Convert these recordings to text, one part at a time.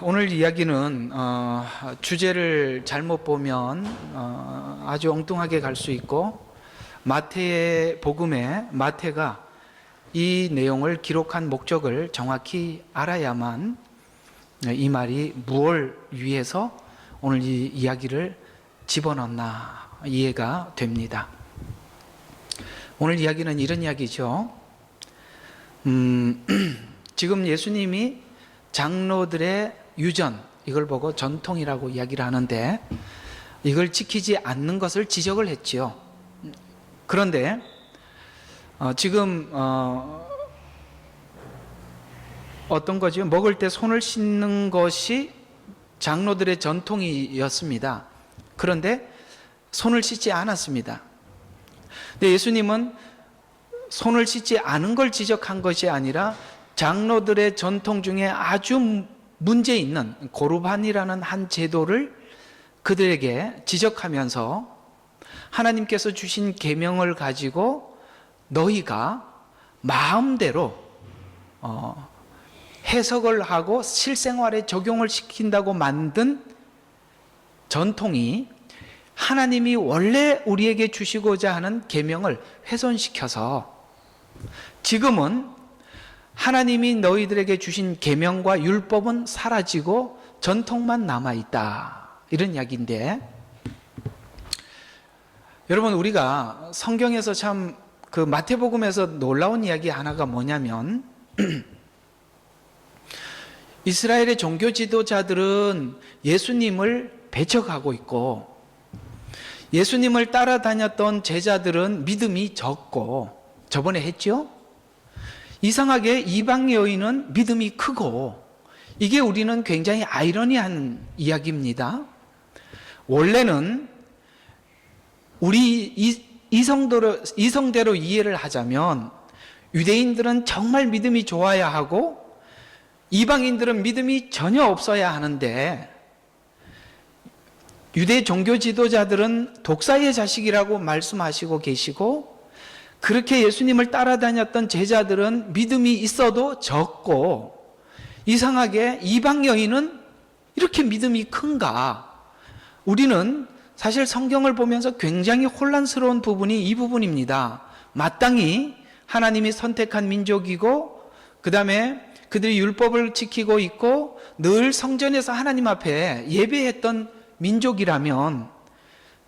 오늘 이야기는 주제를 잘못 보면 아주 엉뚱하게 갈 수 있고, 마태의 복음에 마태가 이 내용을 기록한 목적을 정확히 알아야만 이 말이 무엇을 위해서 오늘 이 이야기를 집어넣나 이해가 됩니다. 오늘 이야기는 이런 이야기죠. 지금 예수님이 장로들의 유전, 이걸 보고 전통이라고 이야기를 하는데, 이걸 지키지 않는 것을 지적을 했지요. 그런데 지금 어떤 거죠? 먹을 때 손을 씻는 것이 장로들의 전통이었습니다. 그런데 손을 씻지 않았습니다. 근데 예수님은 손을 씻지 않은 걸 지적한 것이 아니라 장로들의 전통 중에 아주 문제 있는 고르반이라는 한 제도를 그들에게 지적하면서 하나님께서 주신 계명을 가지고 너희가 마음대로 해석을 하고 실생활에 적용을 시킨다고 만든 전통이 하나님이 원래 우리에게 주시고자 하는 계명을 훼손시켜서 지금은 하나님이 너희들에게 주신 계명과 율법은 사라지고 전통만 남아있다, 이런 이야기인데, 여러분, 우리가 성경에서 참 그 마태복음에서 놀라운 이야기 하나가 뭐냐면 이스라엘의 종교 지도자들은 예수님을 배척하고 있고, 예수님을 따라다녔던 제자들은 믿음이 적고, 저번에 했죠? 이상하게 이방 여인은 믿음이 크고, 이게 우리는 굉장히 아이러니한 이야기입니다. 원래는 우리 이성대로 이해를 하자면 유대인들은 정말 믿음이 좋아야 하고 이방인들은 믿음이 전혀 없어야 하는데, 유대 종교 지도자들은 독사의 자식이라고 말씀하시고 계시고, 그렇게 예수님을 따라다녔던 제자들은 믿음이 있어도 적고, 이상하게 이방 여인은 이렇게 믿음이 큰가? 우리는 사실 성경을 보면서 굉장히 혼란스러운 부분이 이 부분입니다. 마땅히 하나님이 선택한 민족이고, 그 다음에 그들이 율법을 지키고 있고 늘 성전에서 하나님 앞에 예배했던 민족이라면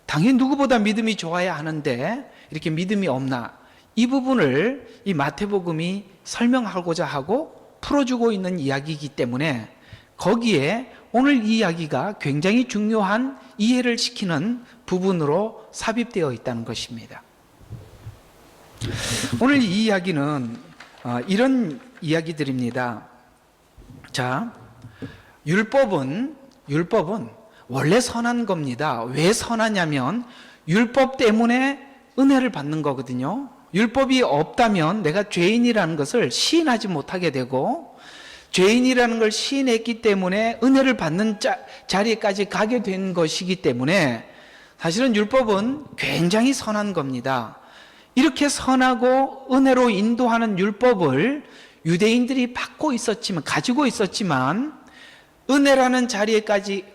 당연히 누구보다 믿음이 좋아야 하는데 이렇게 믿음이 없나? 이 부분을 이 마태복음이 설명하고자 하고 풀어주고 있는 이야기이기 때문에 거기에 오늘 이 이야기가 굉장히 중요한 이해를 시키는 부분으로 삽입되어 있다는 것입니다. 오늘 이 이야기는 이런 이야기들입니다. 자, 율법은 원래 선한 겁니다. 왜 선하냐면 율법 때문에 은혜를 받는 거거든요. 율법이 없다면 내가 죄인이라는 것을 시인하지 못하게 되고, 죄인이라는 걸 시인했기 때문에 은혜를 받는 자리에까지 가게 된 것이기 때문에 사실은 율법은 굉장히 선한 겁니다. 이렇게 선하고 은혜로 인도하는 율법을 유대인들이 가지고 있었지만 은혜라는 자리에까지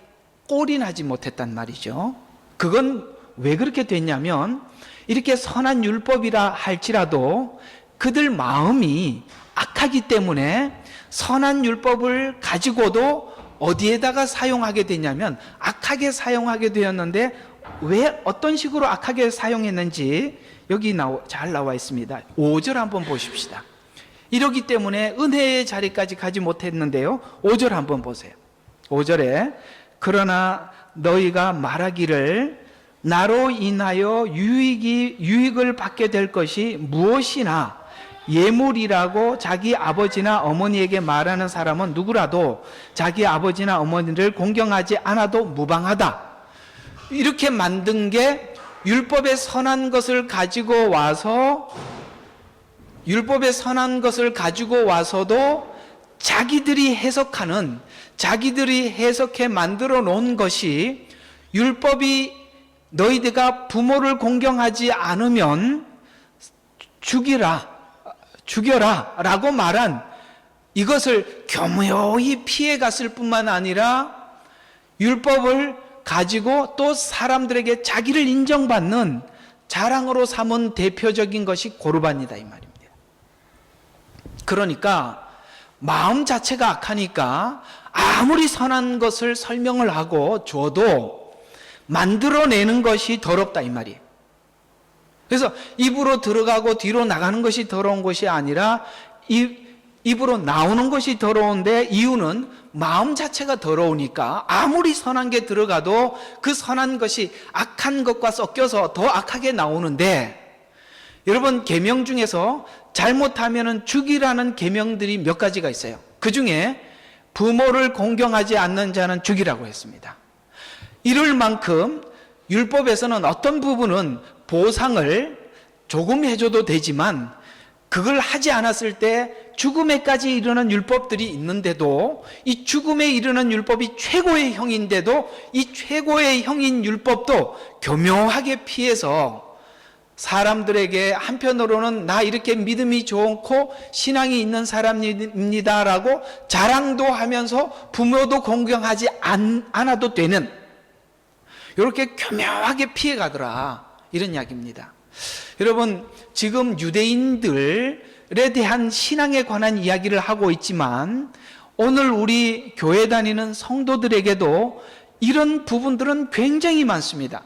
올인하지 못했단 말이죠. 그건 왜 그렇게 됐냐면, 이렇게 선한 율법이라 할지라도 그들 마음이 악하기 때문에 선한 율법을 가지고도 어디에다가 사용하게 되냐면 악하게 사용하게 되었는데, 왜 어떤 식으로 악하게 사용했는지 여기 잘 나와 있습니다. 5절 한번 보십시다. 이러기 때문에 은혜의 자리까지 가지 못했는데요, 5절 한번 보세요. 5절에 그러나 너희가 말하기를 나로 인하여 유익을 받게 될 것이 무엇이나 예물이라고 자기 아버지나 어머니에게 말하는 사람은 누구라도 자기 아버지나 어머니를 공경하지 않아도 무방하다. 이렇게 만든 게 율법의 선한 것을 가지고 와서도 자기들이 해석해 만들어 놓은 것이, 율법이 너희들가 부모를 공경하지 않으면 죽여라 라고 말한 이것을 교묘히 피해갔을 뿐만 아니라 율법을 가지고 또 사람들에게 자기를 인정받는 자랑으로 삼은 대표적인 것이 고르반이다 이 말입니다. 그러니까 마음 자체가 악하니까 아무리 선한 것을 설명을 하고 줘도 만들어내는 것이 더럽다 이 말이에요. 그래서 입으로 들어가고 뒤로 나가는 것이 더러운 것이 아니라 입으로 나오는 것이 더러운데 이유는 마음 자체가 더러우니까 아무리 선한 게 들어가도 그 선한 것이 악한 것과 섞여서 더 악하게 나오는데, 여러분 계명 중에서 잘못하면은 죽이라는 계명들이 몇 가지가 있어요. 그 중에 부모를 공경하지 않는 자는 죽이라고 했습니다. 이럴 만큼 율법에서는 어떤 부분은 보상을 조금 해줘도 되지만 그걸 하지 않았을 때 죽음에까지 이르는 율법들이 있는데도, 이 죽음에 이르는 율법이 최고의 형인데도 이 최고의 형인 율법도 교묘하게 피해서 사람들에게 한편으로는 나 이렇게 믿음이 좋고 신앙이 있는 사람입니다라고 자랑도 하면서 부모도 공경하지 않아도 되는, 이렇게 교묘하게 피해가더라 이런 이야기입니다. 여러분 지금 유대인들에 대한 신앙에 관한 이야기를 하고 있지만 오늘 우리 교회 다니는 성도들에게도 이런 부분들은 굉장히 많습니다.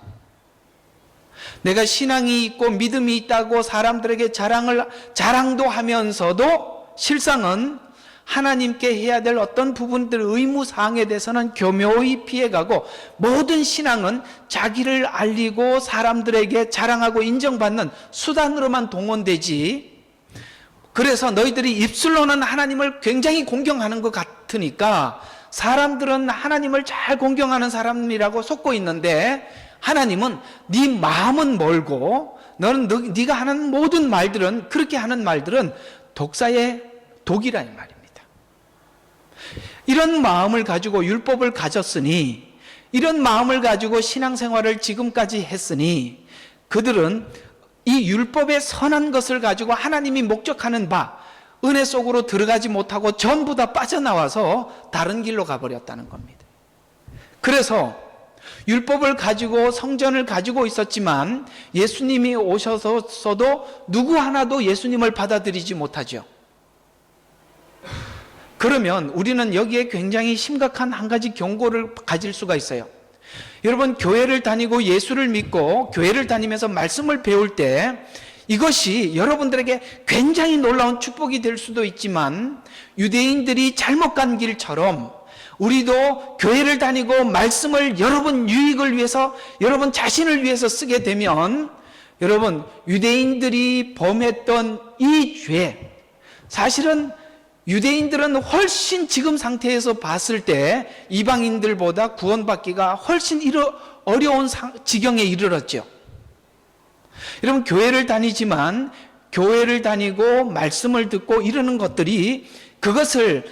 내가 신앙이 있고 믿음이 있다고 사람들에게 자랑도 하면서도 실상은 하나님께 해야 될 어떤 부분들, 의무사항에 대해서는 교묘히 피해가고, 모든 신앙은 자기를 알리고 사람들에게 자랑하고 인정받는 수단으로만 동원되지, 그래서 너희들이 입술로는 하나님을 굉장히 공경하는 것 같으니까 사람들은 하나님을 잘 공경하는 사람이라고 속고 있는데, 하나님은 네 마음은 멀고 너는 네가 하는 모든 말들은, 그렇게 하는 말들은 독사의 독이라 이 말입니다. 이런 마음을 가지고 율법을 가졌으니, 이런 마음을 가지고 신앙생활을 지금까지 했으니 그들은 이 율법의 선한 것을 가지고 하나님이 목적하는 바 은혜 속으로 들어가지 못하고 전부 다 빠져나와서 다른 길로 가버렸다는 겁니다. 그래서 율법을 가지고 성전을 가지고 있었지만 예수님이 오셔서도 누구 하나도 예수님을 받아들이지 못하죠. 그러면 우리는 여기에 굉장히 심각한 한 가지 경고를 가질 수가 있어요. 여러분 교회를 다니고 예수를 믿고 교회를 다니면서 말씀을 배울 때 이것이 여러분들에게 굉장히 놀라운 축복이 될 수도 있지만, 유대인들이 잘못 간 길처럼 우리도 교회를 다니고 말씀을 여러분 유익을 위해서, 여러분 자신을 위해서 쓰게 되면, 여러분 유대인들이 범했던 이 죄, 사실은 유대인들은 훨씬 지금 상태에서 봤을 때 이방인들보다 구원받기가 훨씬 어려운 지경에 이르렀죠. 여러분 교회를 다니지만 교회를 다니고 말씀을 듣고 이러는 것들이, 그것을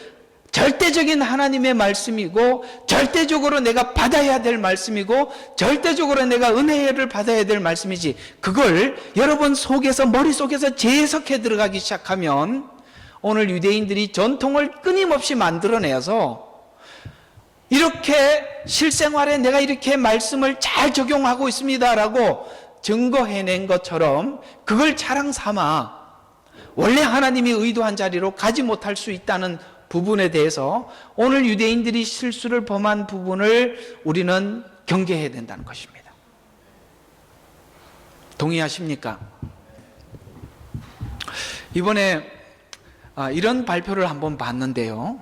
절대적인 하나님의 말씀이고 절대적으로 내가 받아야 될 말씀이고 절대적으로 내가 은혜를 받아야 될 말씀이지, 그걸 여러분 속에서, 머릿속에서 재해석해 들어가기 시작하면 오늘 유대인들이 전통을 끊임없이 만들어내서 이렇게 실생활에 내가 이렇게 말씀을 잘 적용하고 있습니다라고 증거해낸 것처럼 그걸 자랑 삼아 원래 하나님이 의도한 자리로 가지 못할 수 있다는 부분에 대해서 오늘 유대인들이 실수를 범한 부분을 우리는 경계해야 된다는 것입니다. 동의하십니까? 이번에 이런 발표를 한번 봤는데요.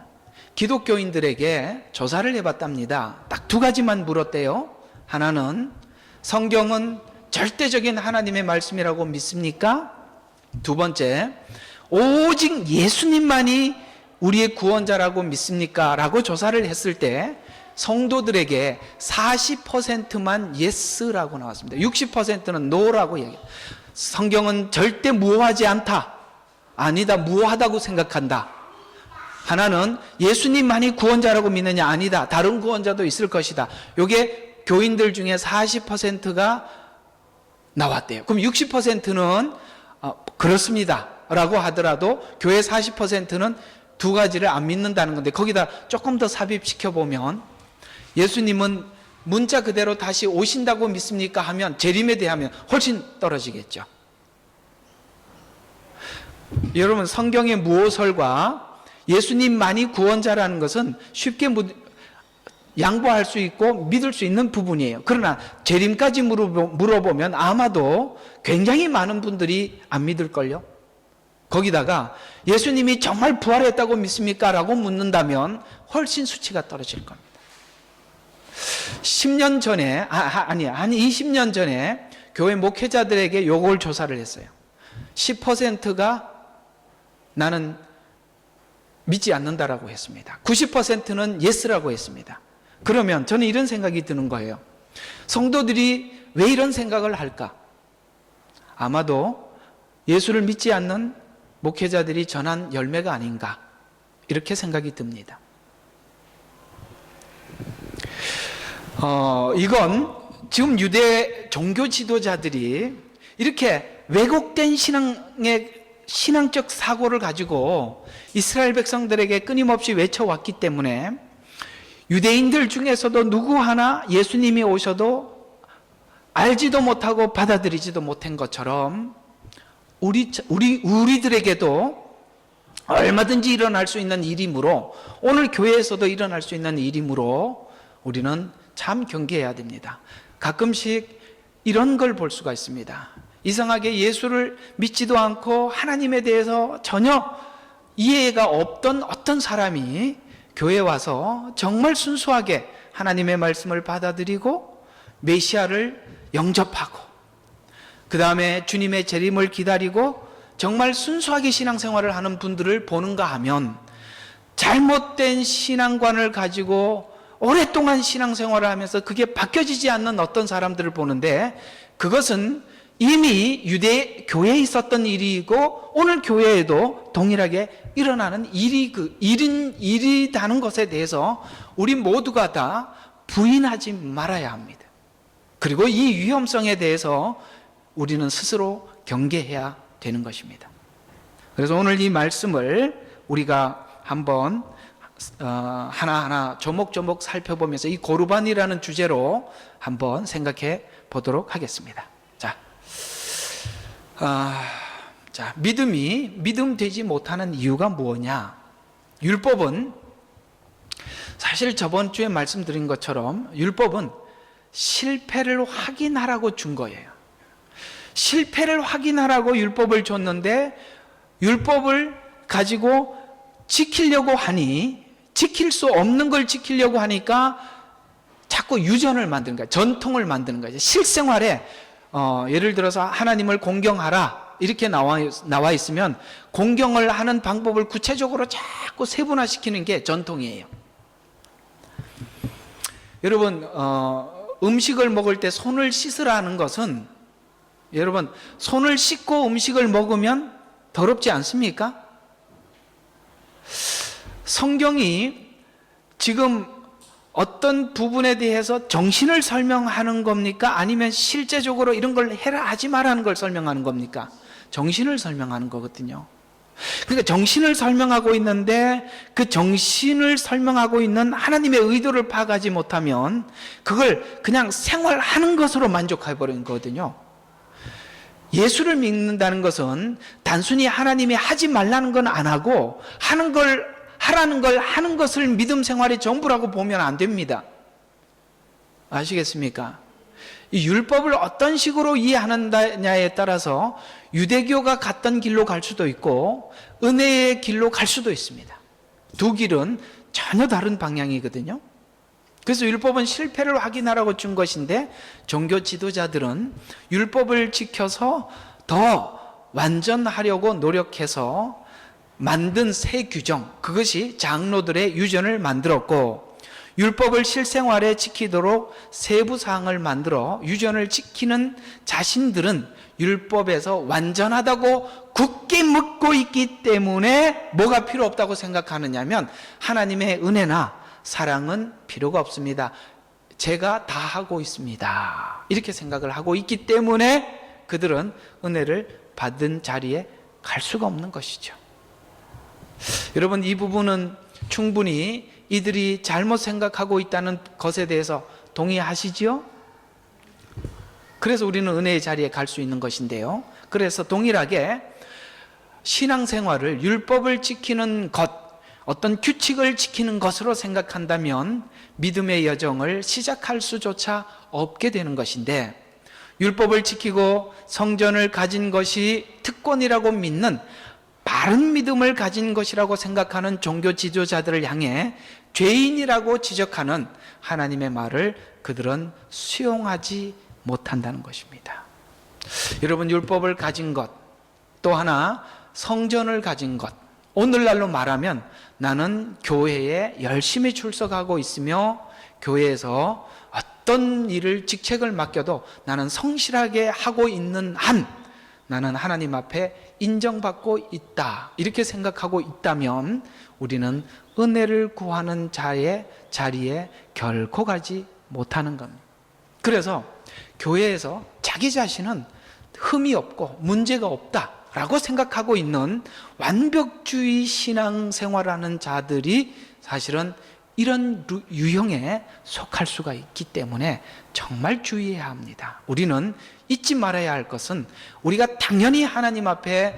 기독교인들에게 조사를 해봤답니다. 딱 두 가지만 물었대요. 하나는 성경은 절대적인 하나님의 말씀이라고 믿습니까? 두 번째, 오직 예수님만이 우리의 구원자라고 믿습니까? 라고 조사를 했을 때 성도들에게 40%만 예스라고 나왔습니다. 60%는 노라고 얘기해요. 성경은 절대 무효하지 않다. 아니다, 무효하다고 생각한다. 하나는 예수님만이 구원자라고 믿느냐? 아니다, 다른 구원자도 있을 것이다. 이게 교인들 중에 40%가 나왔대요. 그럼 60%는 그렇습니다 라고 하더라도 교회 40%는 두 가지를 안 믿는다는 건데, 거기다 조금 더 삽입시켜 보면 예수님은 문자 그대로 다시 오신다고 믿습니까? 하면, 재림에 대하면 훨씬 떨어지겠죠. 여러분, 성경의 무오설과 예수님만이 구원자라는 것은 쉽게 양보할 수 있고 믿을 수 있는 부분이에요. 그러나 재림까지 물어보면 아마도 굉장히 많은 분들이 안 믿을걸요. 거기다가 예수님이 정말 부활했다고 믿습니까? 라고 묻는다면 훨씬 수치가 떨어질 겁니다. 10년 전에, 한 20년 전에 교회 목회자들에게 요걸 조사를 했어요. 10%가 나는 믿지 않는다라고 했습니다. 90%는 예스라고 했습니다. 그러면 저는 이런 생각이 드는 거예요. 성도들이 왜 이런 생각을 할까? 아마도 예수를 믿지 않는 목회자들이 전한 열매가 아닌가, 이렇게 생각이 듭니다. 이건 지금 유대 종교 지도자들이 이렇게 왜곡된 신앙적 사고를 가지고 이스라엘 백성들에게 끊임없이 외쳐왔기 때문에 유대인들 중에서도 누구 하나 예수님이 오셔도 알지도 못하고 받아들이지도 못한 것처럼 우리들에게도 얼마든지 일어날 수 있는 일이므로, 오늘 교회에서도 일어날 수 있는 일이므로 우리는 참 경계해야 됩니다. 가끔씩 이런 걸 볼 수가 있습니다. 이상하게 예수를 믿지도 않고 하나님에 대해서 전혀 이해가 없던 어떤 사람이 교회에 와서 정말 순수하게 하나님의 말씀을 받아들이고 메시아를 영접하고 그 다음에 주님의 재림을 기다리고 정말 순수하게 신앙생활을 하는 분들을 보는가 하면, 잘못된 신앙관을 가지고 오랫동안 신앙생활을 하면서 그게 바뀌어지지 않는 어떤 사람들을 보는데, 그것은 이미 유대 교회에 있었던 일이고 오늘 교회에도 동일하게 일어나는 일이라는 것에 대해서 우리 모두가 다 부인하지 말아야 합니다. 그리고 이 위험성에 대해서 우리는 스스로 경계해야 되는 것입니다. 그래서 오늘 이 말씀을 우리가 한번 하나하나 조목조목 살펴보면서 이 고르반이라는 주제로 한번 생각해 보도록 하겠습니다. 믿음 되지 못하는 이유가 뭐냐? 율법은 사실 저번 주에 말씀드린 것처럼 율법은 실패를 확인하라고 준 거예요. 실패를 확인하라고 율법을 줬는데, 율법을 가지고 지키려고 하니, 지킬 수 없는 걸 지키려고 하니까 자꾸 유전을 만드는 거예요. 전통을 만드는 거예요. 실생활에 예를 들어서 하나님을 공경하라 이렇게 나와 있으면 공경을 하는 방법을 구체적으로 자꾸 세분화시키는 게 전통이에요. 여러분, 음식을 먹을 때 손을 씻으라는 것은, 여러분, 손을 씻고 음식을 먹으면 더럽지 않습니까? 성경이 지금 어떤 부분에 대해서 정신을 설명하는 겁니까? 아니면 실제적으로 이런 걸 해라 하지 말라는 걸 설명하는 겁니까? 정신을 설명하는 거거든요. 그러니까 정신을 설명하고 있는데, 그 정신을 설명하고 있는 하나님의 의도를 파악하지 못하면 그걸 그냥 생활하는 것으로 만족해버린 거거든요. 예수를 믿는다는 것은 단순히 하나님이 하지 말라는 건 안 하고 하는 걸 하라는 걸 하는 것을 믿음 생활의 전부라고 보면 안 됩니다. 아시겠습니까? 이 율법을 어떤 식으로 이해하느냐에 따라서 유대교가 갔던 길로 갈 수도 있고 은혜의 길로 갈 수도 있습니다. 두 길은 전혀 다른 방향이거든요. 그래서 율법은 실패를 확인하라고 준 것인데, 종교 지도자들은 율법을 지켜서 더 완전하려고 노력해서 만든 새 규정, 그것이 장로들의 유전을 만들었고, 율법을 실생활에 지키도록 세부 사항을 만들어 유전을 지키는 자신들은 율법에서 완전하다고 굳게 묻고 있기 때문에 뭐가 필요 없다고 생각하느냐면, 하나님의 은혜나 사랑은 필요가 없습니다. 제가 다 하고 있습니다. 이렇게 생각을 하고 있기 때문에 그들은 은혜를 받은 자리에 갈 수가 없는 것이죠. 여러분, 이 부분은 충분히 이들이 잘못 생각하고 있다는 것에 대해서 동의하시지요? 그래서 우리는 은혜의 자리에 갈 수 있는 것인데요. 그래서 동일하게 신앙생활을 율법을 지키는 것, 어떤 규칙을 지키는 것으로 생각한다면 믿음의 여정을 시작할 수조차 없게 되는 것인데, 율법을 지키고 성전을 가진 것이 특권이라고 믿는 바른 믿음을 가진 것이라고 생각하는 종교 지도자들을 향해 죄인이라고 지적하는 하나님의 말을 그들은 수용하지 못한다는 것입니다. 여러분, 율법을 가진 것, 또 하나 성전을 가진 것, 오늘날로 말하면 나는 교회에 열심히 출석하고 있으며 교회에서 어떤 일을 직책을 맡겨도 나는 성실하게 하고 있는 한 나는 하나님 앞에 인정받고 있다, 이렇게 생각하고 있다면 우리는 은혜를 구하는 자의 자리에 결코 가지 못하는 겁니다. 그래서 교회에서 자기 자신은 흠이 없고 문제가 없다라고 생각하고 있는 완벽주의 신앙생활하는 자들이 사실은 이런 유형에 속할 수가 있기 때문에 정말 주의해야 합니다. 우리는 잊지 말아야 할 것은 우리가 당연히 하나님 앞에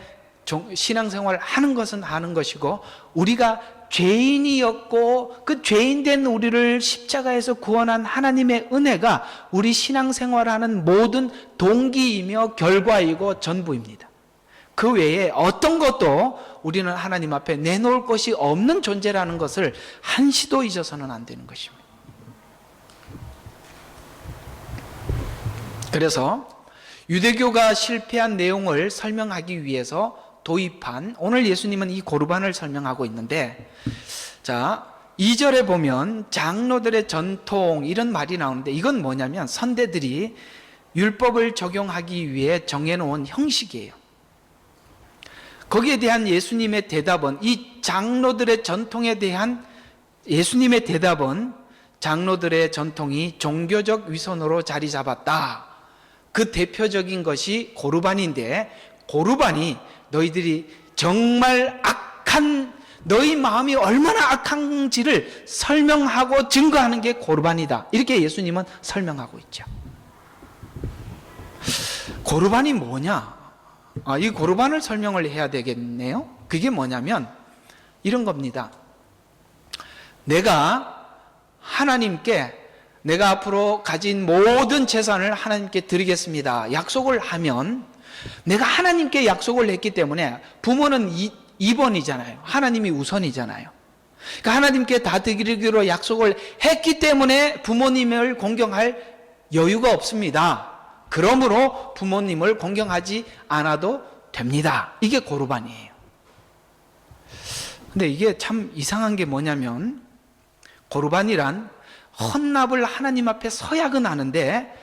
신앙생활을 하는 것은 하는 것이고, 우리가 죄인이었고 그 죄인된 우리를 십자가에서 구원한 하나님의 은혜가 우리 신앙생활하는 모든 동기이며 결과이고 전부입니다. 그 외에 어떤 것도 우리는 하나님 앞에 내놓을 것이 없는 존재라는 것을 한시도 잊어서는 안 되는 것입니다. 그래서 유대교가 실패한 내용을 설명하기 위해서 도입한, 오늘 예수님은 이 고르반을 설명하고 있는데, 자 2절에 보면 장로들의 전통 이런 말이 나오는데, 이건 뭐냐면 선대들이 율법을 적용하기 위해 정해놓은 형식이에요. 거기에 대한 예수님의 대답은, 이 장로들의 전통에 대한 예수님의 대답은 장로들의 전통이 종교적 위선으로 자리 잡았다. 그 대표적인 것이 고르반인데, 고르반이 너희들이 정말 악한, 너희 마음이 얼마나 악한지를 설명하고 증거하는 게 고르반이다, 이렇게 예수님은 설명하고 있죠. 고르반이 뭐냐? 이 고르반을 설명을 해야 되겠네요. 그게 뭐냐면 이런 겁니다. 내가 하나님께 내가 앞으로 가진 모든 재산을 하나님께 드리겠습니다, 약속을 하면, 내가 하나님께 약속을 했기 때문에, 부모는 2번이잖아요. 하나님이 우선이잖아요. 그러니까 하나님께 다 드리기로 약속을 했기 때문에 부모님을 공경할 여유가 없습니다. 그러므로 부모님을 공경하지 않아도 됩니다. 이게 고르반이에요. 근데 이게 참 이상한 게 뭐냐면, 고르반이란 헌납을 하나님 앞에 서약은 하는데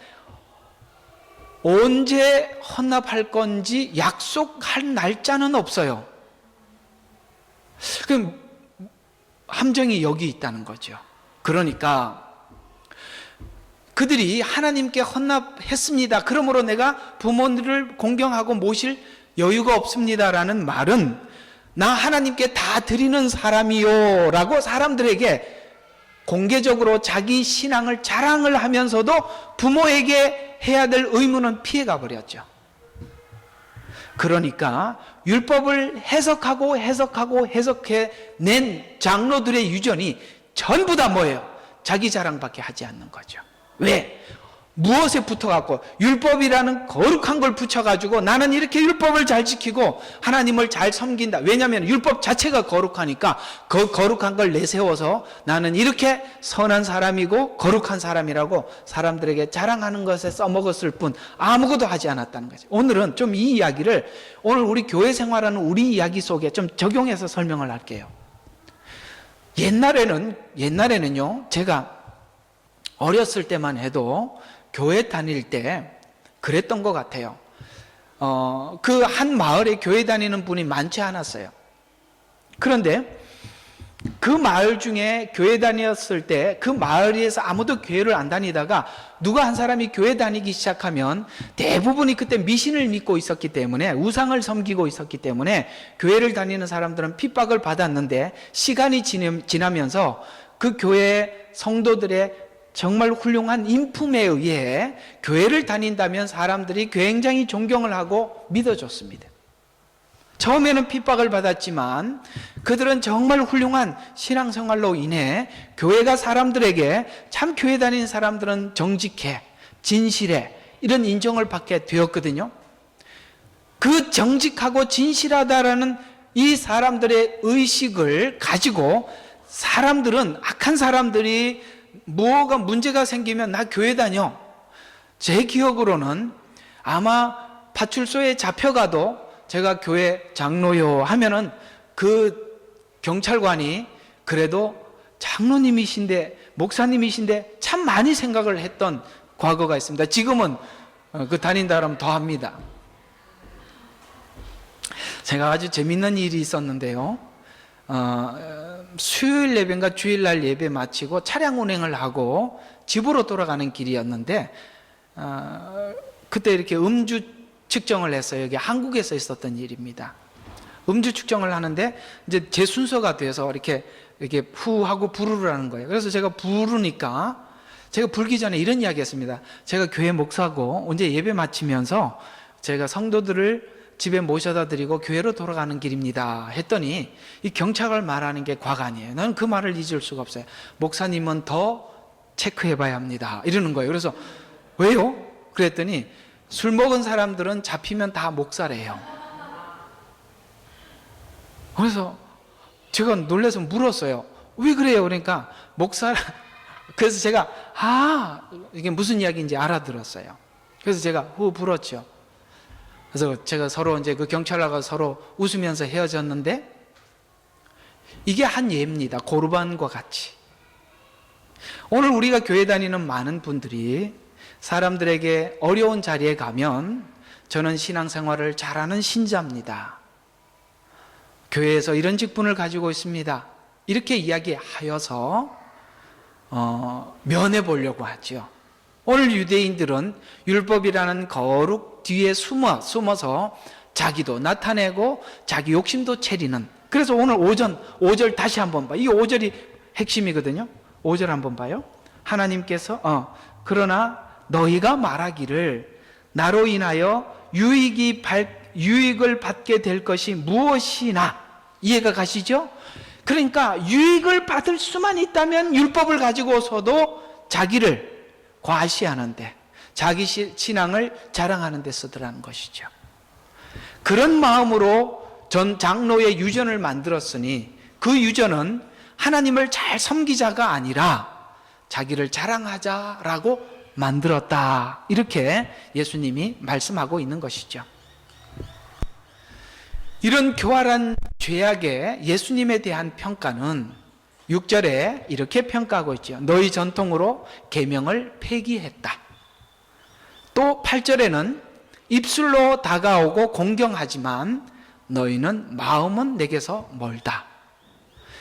언제 헌납할 건지 약속할 날짜는 없어요. 그럼 함정이 여기 있다는 거죠. 그러니까 그들이 하나님께 헌납했습니다, 그러므로 내가 부모님을 공경하고 모실 여유가 없습니다라는 말은 나 하나님께 다 드리는 사람이요 라고 사람들에게 공개적으로 자기 신앙을 자랑을 하면서도 부모에게 해야 될 의무는 피해가 버렸죠. 그러니까 율법을 해석해 낸 장로들의 유전이 전부 다 뭐예요? 자기 자랑밖에 하지 않는 거죠. 왜? 무엇에 붙어갖고 율법이라는 거룩한 걸 붙여가지고 나는 이렇게 율법을 잘 지키고 하나님을 잘 섬긴다. 왜냐하면 율법 자체가 거룩하니까 그 거룩한 걸 내세워서 나는 이렇게 선한 사람이고 거룩한 사람이라고 사람들에게 자랑하는 것에 써먹었을 뿐 아무것도 하지 않았다는 거죠. 오늘은 좀 이 이야기를 오늘 우리 교회 생활하는 우리 이야기 속에 좀 적용해서 설명을 할게요. 옛날에는요, 제가 어렸을 때만 해도 교회 다닐 때 그랬던 것 같아요. 그 한 마을에 교회 다니는 분이 많지 않았어요. 그런데 그 마을 중에 교회 다녔을 때 그 마을에서 아무도 교회를 안 다니다가 누가 한 사람이 교회 다니기 시작하면 대부분이 그때 미신을 믿고 있었기 때문에, 우상을 섬기고 있었기 때문에 교회를 다니는 사람들은 핍박을 받았는데, 시간이 지나면서 그 교회 성도들의 정말 훌륭한 인품에 의해 교회를 다닌다면 사람들이 굉장히 존경을 하고 믿어줬습니다. 처음에는 핍박을 받았지만 그들은 정말 훌륭한 신앙생활로 인해 교회가 사람들에게, 참 교회 다니는 사람들은 정직해, 진실해, 이런 인정을 받게 되었거든요. 그 정직하고 진실하다라는 이 사람들의 의식을 가지고 사람들은, 악한 사람들이 뭐가 문제가 생기면 나 교회 다녀. 제 기억으로는 아마 파출소에 잡혀가도 제가 교회 장로요 하면은 그 경찰관이 그래도 장로님이신데, 목사님이신데 참 많이 생각을 했던 과거가 있습니다. 지금은 그 다닌다 그러면 더 합니다. 제가 아주 재밌는 일이 있었는데요. 수요일 예배인가 주일날 예배 마치고 차량 운행을 하고 집으로 돌아가는 길이었는데, 그때 이렇게 음주 측정을 했어요. 여기 한국에서 있었던 일입니다. 음주 측정을 하는데 이제 제 순서가 돼서 이렇게 후 하고 부르라는 거예요. 그래서 제가 부르니까, 제가 불기 전에 이런 이야기 했습니다. 제가 교회 목사고 언제 예배 마치면서 제가 성도들을 집에 모셔다 드리고 교회로 돌아가는 길입니다 했더니, 이 경찰을 말하는 게 과간이에요. 나는 그 말을 잊을 수가 없어요. 목사님은 더 체크해 봐야 합니다 이러는 거예요. 그래서 왜요? 그랬더니 술 먹은 사람들은 잡히면 다 목사래요. 그래서 제가 놀라서 물었어요. 왜 그래요? 그러니까 목사라. 그래서 제가 이게 무슨 이야기인지 알아들었어요. 그래서 제가 후 불었죠. 그래서 제가 서로 이제 그 경찰하고 서로 웃으면서 헤어졌는데, 이게 한 예입니다. 고르반과 같이. 오늘 우리가 교회 다니는 많은 분들이 사람들에게 어려운 자리에 가면 저는 신앙생활을 잘하는 신자입니다, 교회에서 이런 직분을 가지고 있습니다, 이렇게 이야기하여서 면해 보려고 하죠. 오늘 유대인들은 율법이라는 거룩 뒤에 숨어서 자기도 나타내고 자기 욕심도 채리는, 그래서 오늘 5절 다시 한번 봐요. 이 5절이 핵심이거든요. 5절 한번 봐요. 하나님께서 그러나 너희가 말하기를 나로 인하여 유익을 받게 될 것이 무엇이나, 이해가 가시죠? 그러니까 유익을 받을 수만 있다면 율법을 가지고서도 자기를 과시하는데, 자기 신앙을 자랑하는 데 쓰더라는 것이죠. 그런 마음으로 전 장로의 유전을 만들었으니, 그 유전은 하나님을 잘 섬기자가 아니라 자기를 자랑하자라고 만들었다, 이렇게 예수님이 말씀하고 있는 것이죠. 이런 교활한 죄악의 예수님에 대한 평가는 6절에 이렇게 평가하고 있죠. 너희 전통으로 계명을 폐기했다. 또 8절에는 입술로 다가오고 공경하지만 너희는 마음은 내게서 멀다.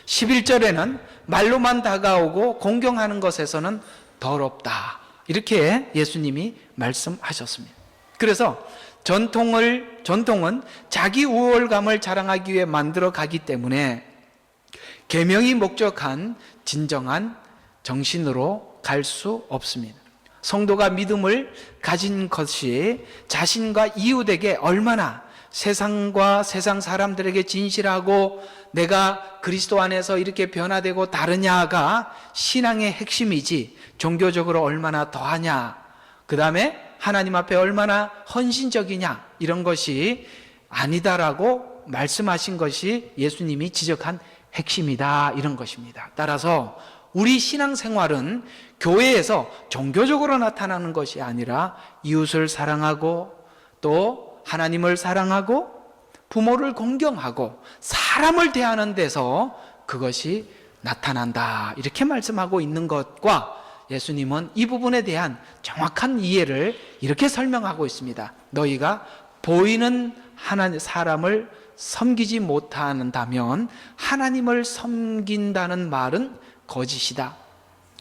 11절에는 말로만 다가오고 공경하는 것에서는 더럽다. 이렇게 예수님이 말씀하셨습니다. 그래서 전통은 자기 우월감을 자랑하기 위해 만들어 가기 때문에 계명이 목적한 진정한 정신으로 갈 수 없습니다. 성도가 믿음을 가진 것이 자신과 이웃에게 얼마나 세상과 세상 사람들에게 진실하고 내가 그리스도 안에서 이렇게 변화되고 다르냐가 신앙의 핵심이지, 종교적으로 얼마나 더하냐, 그 다음에 하나님 앞에 얼마나 헌신적이냐, 이런 것이 아니다라고 말씀하신 것이 예수님이 지적한 핵심이다, 이런 것입니다. 따라서 우리 신앙생활은 교회에서 종교적으로 나타나는 것이 아니라 이웃을 사랑하고 또 하나님을 사랑하고 부모를 공경하고 사람을 대하는 데서 그것이 나타난다, 이렇게 말씀하고 있는 것과 예수님은 이 부분에 대한 정확한 이해를 이렇게 설명하고 있습니다. 너희가 보이는 사람을 섬기지 못한다면 하나님을 섬긴다는 말은 거짓이다.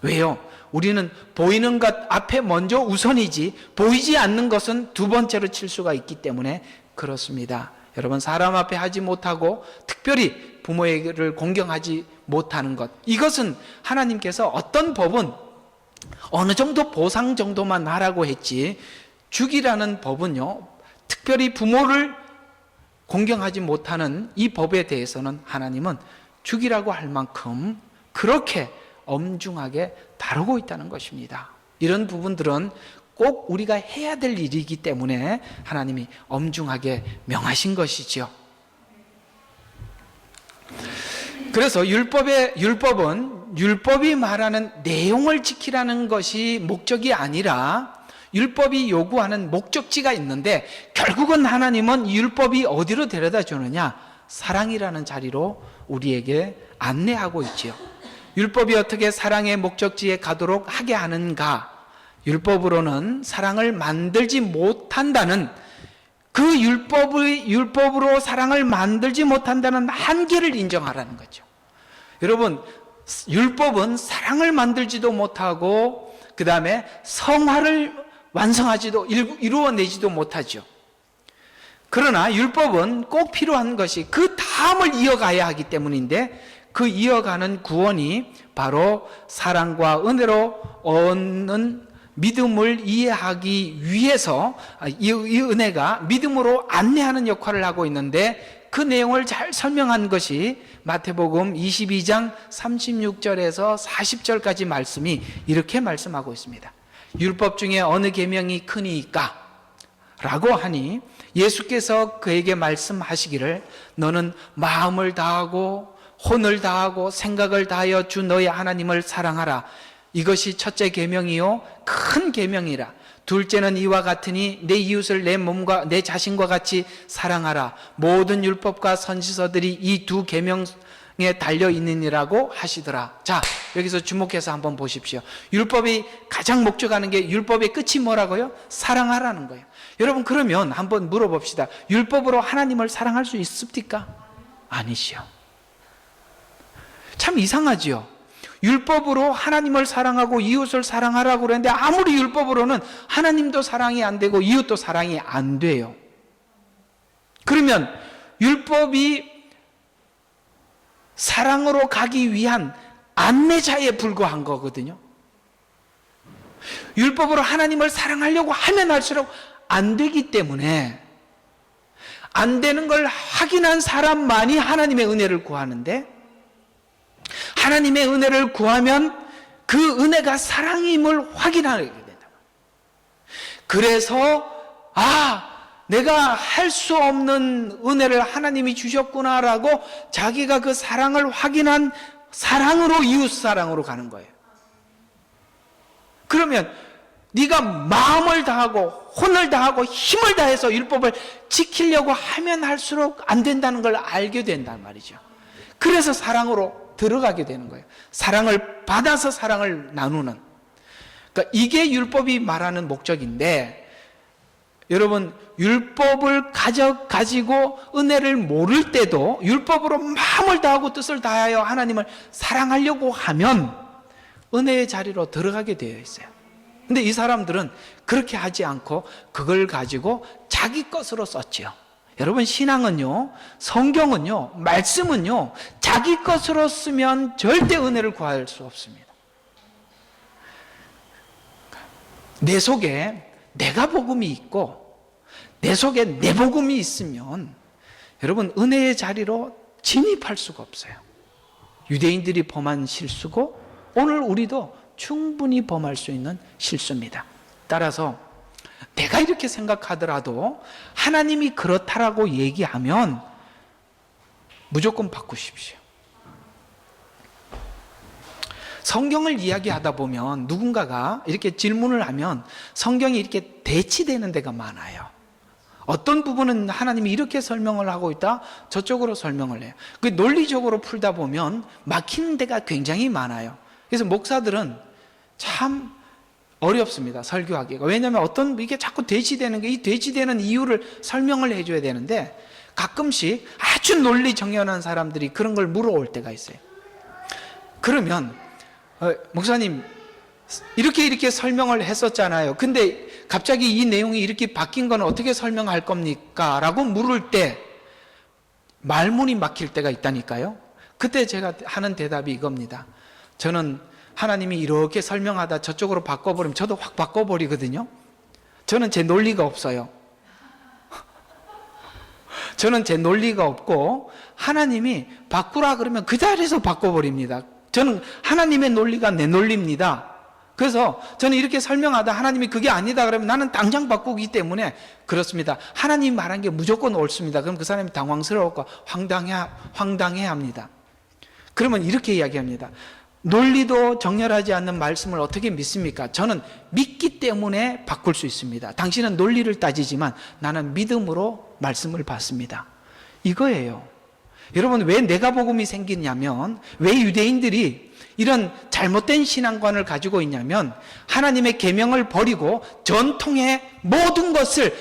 왜요? 우리는 보이는 것 앞에 먼저 우선이지 보이지 않는 것은 두 번째로 칠 수가 있기 때문에 그렇습니다. 여러분, 사람 앞에 하지 못하고 특별히 부모를 공경하지 못하는 것, 이것은 하나님께서 어떤 법은 어느 정도 보상 정도만 하라고 했지, 죽이라는 법은요, 특별히 부모를 공경하지 못하는 이 법에 대해서는 하나님은 죽이라고 할 만큼 그렇게 엄중하게 다루고 있다는 것입니다. 이런 부분들은 꼭 우리가 해야 될 일이기 때문에 하나님이 엄중하게 명하신 것이죠. 그래서 율법은 율법이 말하는 내용을 지키라는 것이 목적이 아니라 율법이 요구하는 목적지가 있는데, 결국은 하나님은 율법이 어디로 데려다 주느냐? 사랑이라는 자리로 우리에게 안내하고 있지요. 율법이 어떻게 사랑의 목적지에 가도록 하게 하는가? 율법으로는 사랑을 만들지 못한다는, 그 율법으로 사랑을 만들지 못한다는 한계를 인정하라는 거죠. 여러분, 율법은 사랑을 만들지도 못하고 그 다음에 성화를 완성하지도 이루어내지도 못하죠. 그러나 율법은 꼭 필요한 것이 그 다음을 이어가야 하기 때문인데, 그 이어가는 구원이 바로 사랑과 은혜로 얻는 믿음을 이해하기 위해서 이 은혜가 믿음으로 안내하는 역할을 하고 있는데, 그 내용을 잘 설명한 것이 마태복음 22장 36절에서 40절까지 말씀이 이렇게 말씀하고 있습니다. 율법 중에 어느 계명이 크니까? 라고 하니 예수께서 그에게 말씀하시기를, 너는 마음을 다하고 혼을 다하고 생각을 다하여 주 너의 하나님을 사랑하라. 이것이 첫째 계명이요 큰 계명이라. 둘째는 이와 같으니 내 이웃을 내 몸과 내 자신과 같이 사랑하라. 모든 율법과 선지서들이 이 두 계명에 달려 있느니라고 하시더라. 자, 여기서 주목해서 한번 보십시오. 율법이 가장 목적하는 게, 율법의 끝이 뭐라고요? 사랑하라는 거예요. 여러분, 그러면 한번 물어봅시다. 율법으로 하나님을 사랑할 수 있습니까? 아니시요. 참 이상하지요. 율법으로 하나님을 사랑하고 이웃을 사랑하라고 그러는데, 아무리 율법으로는 하나님도 사랑이 안 되고 이웃도 사랑이 안 돼요. 그러면 율법이 사랑으로 가기 위한 안내자에 불과한 거거든요. 율법으로 하나님을 사랑하려고 하면 할수록 안 되기 때문에, 안 되는 걸 확인한 사람만이 하나님의 은혜를 구하는데, 하나님의 은혜를 구하면 그 은혜가 사랑임을 확인하게 된다. 그래서 내가 할 수 없는 은혜를 하나님이 주셨구나라고 자기가 그 사랑을 확인한 사랑으로, 이웃 사랑으로 가는 거예요. 그러면 네가 마음을 다하고 혼을 다하고 힘을 다해서 율법을 지키려고 하면 할수록 안 된다는 걸 알게 된단 말이죠. 그래서 사랑으로 들어가게 되는 거예요. 사랑을 받아서 사랑을 나누는. 그러니까 이게 율법이 말하는 목적인데, 여러분, 율법을 가지고 은혜를 모를 때도 율법으로 마음을 다하고 뜻을 다하여 하나님을 사랑하려고 하면 은혜의 자리로 들어가게 되어 있어요. 근데 이 사람들은 그렇게 하지 않고 그걸 가지고 자기 것으로 썼지요. 여러분, 신앙은요, 성경은요, 말씀은요, 자기 것으로 쓰면 절대 은혜를 구할 수 없습니다. 내 속에 내가 복음이 있고 내 속에 내 복음이 있으면 여러분, 은혜의 자리로 진입할 수가 없어요. 유대인들이 범한 실수고 오늘 우리도 충분히 범할 수 있는 실수입니다. 따라서 내가 이렇게 생각하더라도 하나님이 그렇다라고 얘기하면 무조건 바꾸십시오. 성경을 이야기하다 보면 누군가가 이렇게 질문을 하면 성경이 이렇게 대치되는 데가 많아요. 어떤 부분은 하나님이 이렇게 설명을 하고 있다, 저쪽으로 설명을 해요. 그 논리적으로 풀다 보면 막히는 데가 굉장히 많아요. 그래서 목사들은 참 어렵습니다, 설교하기가. 왜냐하면 이게 자꾸 대치되는 게, 이 대치되는 이유를 설명을 해줘야 되는데, 가끔씩 아주 논리 정연한 사람들이 그런 걸 물어올 때가 있어요. 그러면 목사님 이렇게 설명을 했었잖아요. 근데 갑자기 이 내용이 이렇게 바뀐 건 어떻게 설명할 겁니까? 라고 물을 때 말문이 막힐 때가 있다니까요. 그때 제가 하는 대답이 이겁니다. 저는 하나님이 이렇게 설명하다 저쪽으로 바꿔버리면 저도 확 바꿔버리거든요. 저는 제 논리가 없어요. 저는 제 논리가 없고 하나님이 바꾸라 그러면 그 자리에서 바꿔버립니다. 저는 하나님의 논리가 내 논리입니다. 그래서 저는 이렇게 설명하다 하나님이 그게 아니다 그러면 나는 당장 바꾸기 때문에 그렇습니다. 하나님 말한 게 무조건 옳습니다. 그럼 그 사람이 당황스러울까 황당해 합니다. 그러면 이렇게 이야기합니다. 논리도 정렬하지 않는 말씀을 어떻게 믿습니까? 저는 믿기 때문에 바꿀 수 있습니다. 당신은 논리를 따지지만 나는 믿음으로 말씀을 받습니다. 이거예요. 여러분, 왜 내가 복음이 생기냐면, 왜 유대인들이 이런 잘못된 신앙관을 가지고 있냐면, 하나님의 계명을 버리고 전통의 모든 것을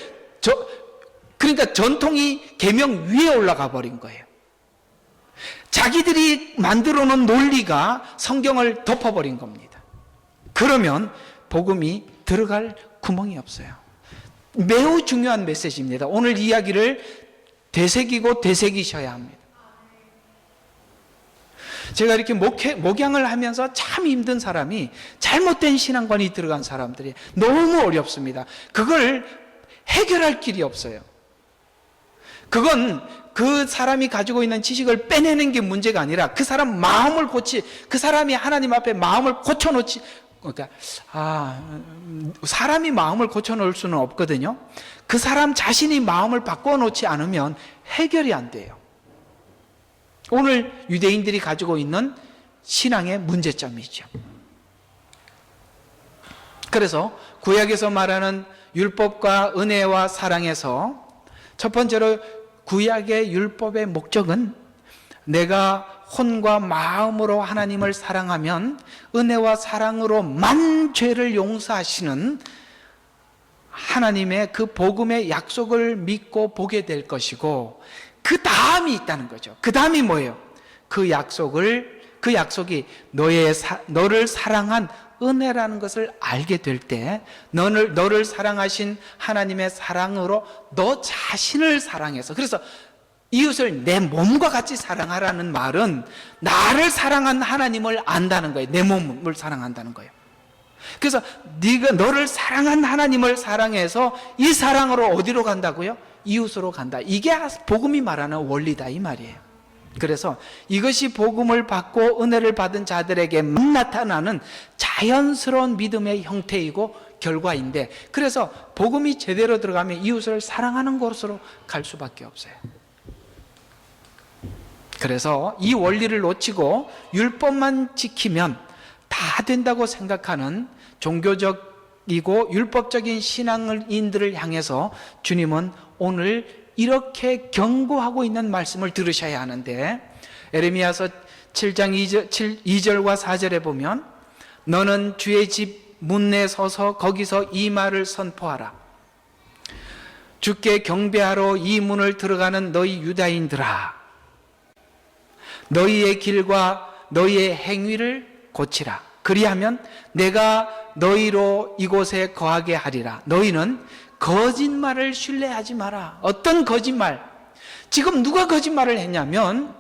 그러니까 전통이 계명 위에 올라가 버린 거예요. 자기들이 만들어 놓은 논리가 성경을 덮어버린 겁니다. 그러면 복음이 들어갈 구멍이 없어요. 매우 중요한 메시지입니다. 오늘 이야기를 되새기고 되새기셔야 합니다. 제가 이렇게 목양을 하면서 참 힘든 사람이 잘못된 신앙관이 들어간 사람들이 너무 어렵습니다. 그걸 해결할 길이 없어요. 그건 그 사람이 가지고 있는 지식을 빼내는 게 문제가 아니라 그 사람 마음을 그 사람이 하나님 앞에 마음을 고쳐놓지, 그러니까 사람이 마음을 고쳐놓을 수는 없거든요. 그 사람 자신이 마음을 바꿔놓지 않으면 해결이 안 돼요. 오늘 유대인들이 가지고 있는 신앙의 문제점이죠. 그래서 구약에서 말하는 율법과 은혜와 사랑에서 첫 번째로 구약의 율법의 목적은 내가 혼과 마음으로 하나님을 사랑하면 은혜와 사랑으로만 죄를 용서하시는 하나님의 그 복음의 약속을 믿고 보게 될 것이고, 그 다음이 있다는 거죠. 그 다음이 뭐예요? 그 약속이 너를 사랑한 은혜라는 것을 알게 될 때, 너를 사랑하신 하나님의 사랑으로 너 자신을 사랑해서, 그래서 이웃을 내 몸과 같이 사랑하라는 말은 나를 사랑한 하나님을 안다는 거예요. 내 몸을 사랑한다는 거예요. 그래서 네가 너를 사랑한 하나님을 사랑해서 이 사랑으로 어디로 간다고요? 이웃으로 간다. 이게 복음이 말하는 원리다 이 말이에요. 그래서 이것이 복음을 받고 은혜를 받은 자들에게 나타나는 자연스러운 믿음의 형태이고 결과인데, 그래서 복음이 제대로 들어가면 이웃을 사랑하는 곳으로 갈 수밖에 없어요. 그래서 이 원리를 놓치고 율법만 지키면 다 된다고 생각하는 종교적이고 율법적인 신앙인들을 향해서 주님은 오늘 이렇게 경고하고 있는 말씀을 들으셔야 하는데, 에레미야서 7장 2절과 4절에 보면 너는 주의 집 문내에 서서 거기서 이 말을 선포하라. 주께 경배하러 이 문을 들어가는 너희 유다인들아, 너희의 길과 너희의 행위를 고치라. 그리하면 내가 너희로 이곳에 거하게 하리라. 너희는 거짓말을 신뢰하지 마라. 어떤 거짓말? 지금 누가 거짓말을 했냐면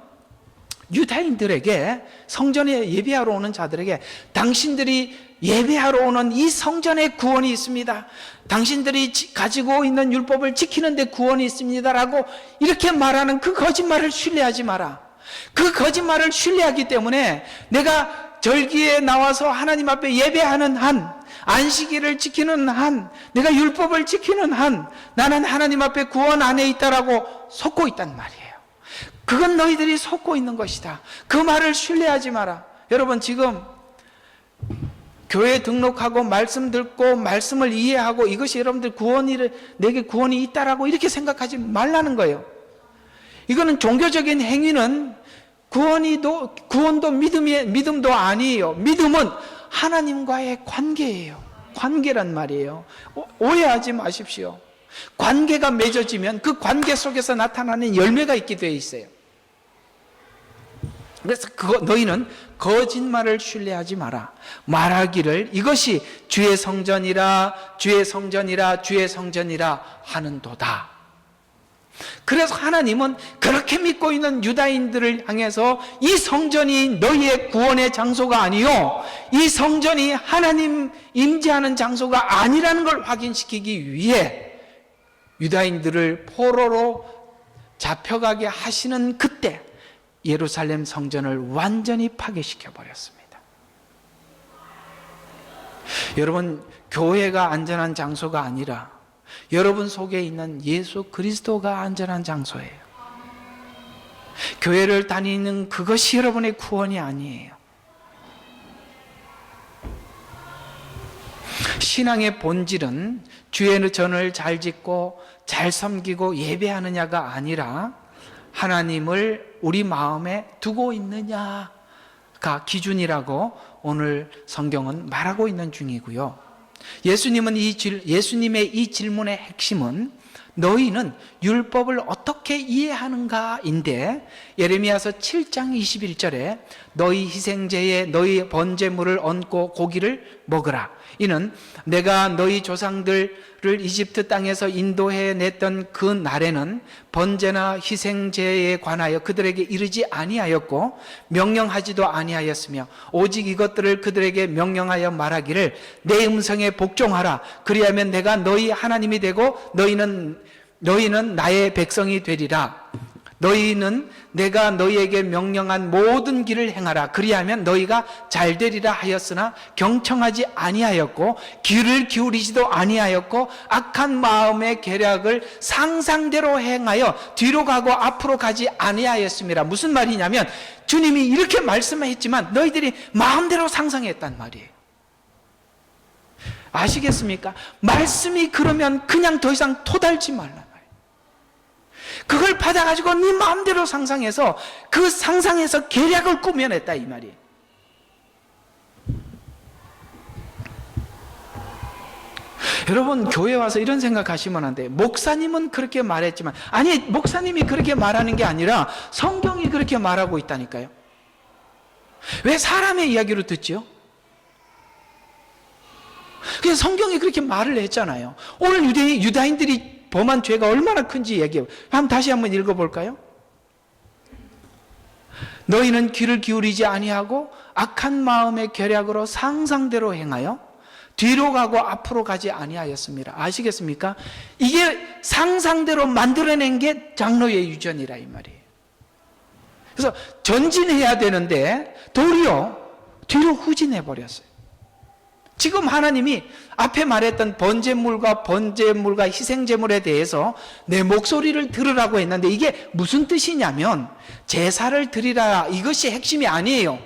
유다인들에게, 성전에 예배하러 오는 자들에게 당신들이 예배하러 오는 이 성전에 구원이 있습니다. 당신들이 가지고 있는 율법을 지키는 데 구원이 있습니다. 라고 이렇게 말하는 그 거짓말을 신뢰하지 마라. 그 거짓말을 신뢰하기 때문에 내가 절기에 나와서 하나님 앞에 예배하는 한, 안식일을 지키는 한, 내가 율법을 지키는 한, 나는 하나님 앞에 구원 안에 있다라고 속고 있단 말이에요. 그건 너희들이 속고 있는 것이다. 그 말을 신뢰하지 마라. 여러분, 지금 교회 등록하고 말씀 듣고 말씀을 이해하고 이것이 여러분들 내게 구원이 있다라고 이렇게 생각하지 말라는 거예요. 이거는 종교적인 행위는 구원도 믿음도 아니에요. 믿음은 하나님과의 관계예요. 관계란 말이에요. 오해하지 마십시오. 관계가 맺어지면 그 관계 속에서 나타나는 열매가 있게 되어 있어요. 그래서 너희는 거짓말을 신뢰하지 마라. 말하기를 이것이 주의 성전이라 주의 성전이라 주의 성전이라 하는도다. 그래서 하나님은 그렇게 믿고 있는 유다인들을 향해서 이 성전이 너희의 구원의 장소가 아니요, 이 성전이 하나님 임재하는 장소가 아니라는 걸 확인시키기 위해 유다인들을 포로로 잡혀가게 하시는 그때 예루살렘 성전을 완전히 파괴시켜 버렸습니다. 여러분, 교회가 안전한 장소가 아니라 여러분 속에 있는 예수 그리스도가 안전한 장소예요. 교회를 다니는 그것이 여러분의 구원이 아니에요. 신앙의 본질은 주의 전을 잘 짓고 잘 섬기고 예배하느냐가 아니라 하나님을 우리 마음에 두고 있느냐가 기준이라고 오늘 성경은 말하고 있는 중이고요. 예수님의 이 질문의 핵심은 너희는 율법을 어떻게 이해하는가인데, 예레미야서 7장 21절에 너희 희생제에 너희 번제물을 얹고 고기를 먹으라. 이는 내가 너희 조상들을 이집트 땅에서 인도해 냈던 그 날에는 번제나 희생제에 관하여 그들에게 이르지 아니하였고 명령하지도 아니하였으며 오직 이것들을 그들에게 명령하여 말하기를 내 음성에 복종하라. 그리하면 내가 너희 하나님이 되고 너희는 나의 백성이 되리라. 너희는 내가 너희에게 명령한 모든 길을 행하라. 그리하면 너희가 잘 되리라 하였으나 경청하지 아니하였고 귀를 기울이지도 아니하였고 악한 마음의 계략을 상상대로 행하여 뒤로 가고 앞으로 가지 아니하였습니다. 무슨 말이냐면 주님이 이렇게 말씀했지만 너희들이 마음대로 상상했단 말이에요. 아시겠습니까? 말씀이 그러면 그냥 더 이상 토달지 말라. 그걸 받아가지고 네 마음대로 상상해서 그 상상에서 계략을 꾸며냈다 이 말이에요. 여러분, 교회 와서 이런 생각하시면 안 돼요. 목사님은 그렇게 말했지만, 아니, 목사님이 그렇게 말하는 게 아니라 성경이 그렇게 말하고 있다니까요. 왜 사람의 이야기로 듣지요? 그래서 성경이 그렇게 말을 했잖아요. 오늘 유다인들이 범한 죄가 얼마나 큰지 얘기해요. 다시 한번 읽어볼까요? 너희는 귀를 기울이지 아니하고 악한 마음의 계략으로 상상대로 행하여 뒤로 가고 앞으로 가지 아니하였습니다. 아시겠습니까? 이게 상상대로 만들어낸 게 장로의 유전이라 이 말이에요. 그래서 전진해야 되는데 도리어 뒤로 후진해버렸어요. 지금 하나님이 앞에 말했던 번제물과 희생제물에 대해서 내 목소리를 들으라고 했는데 이게 무슨 뜻이냐면 제사를 드리라, 이것이 핵심이 아니에요.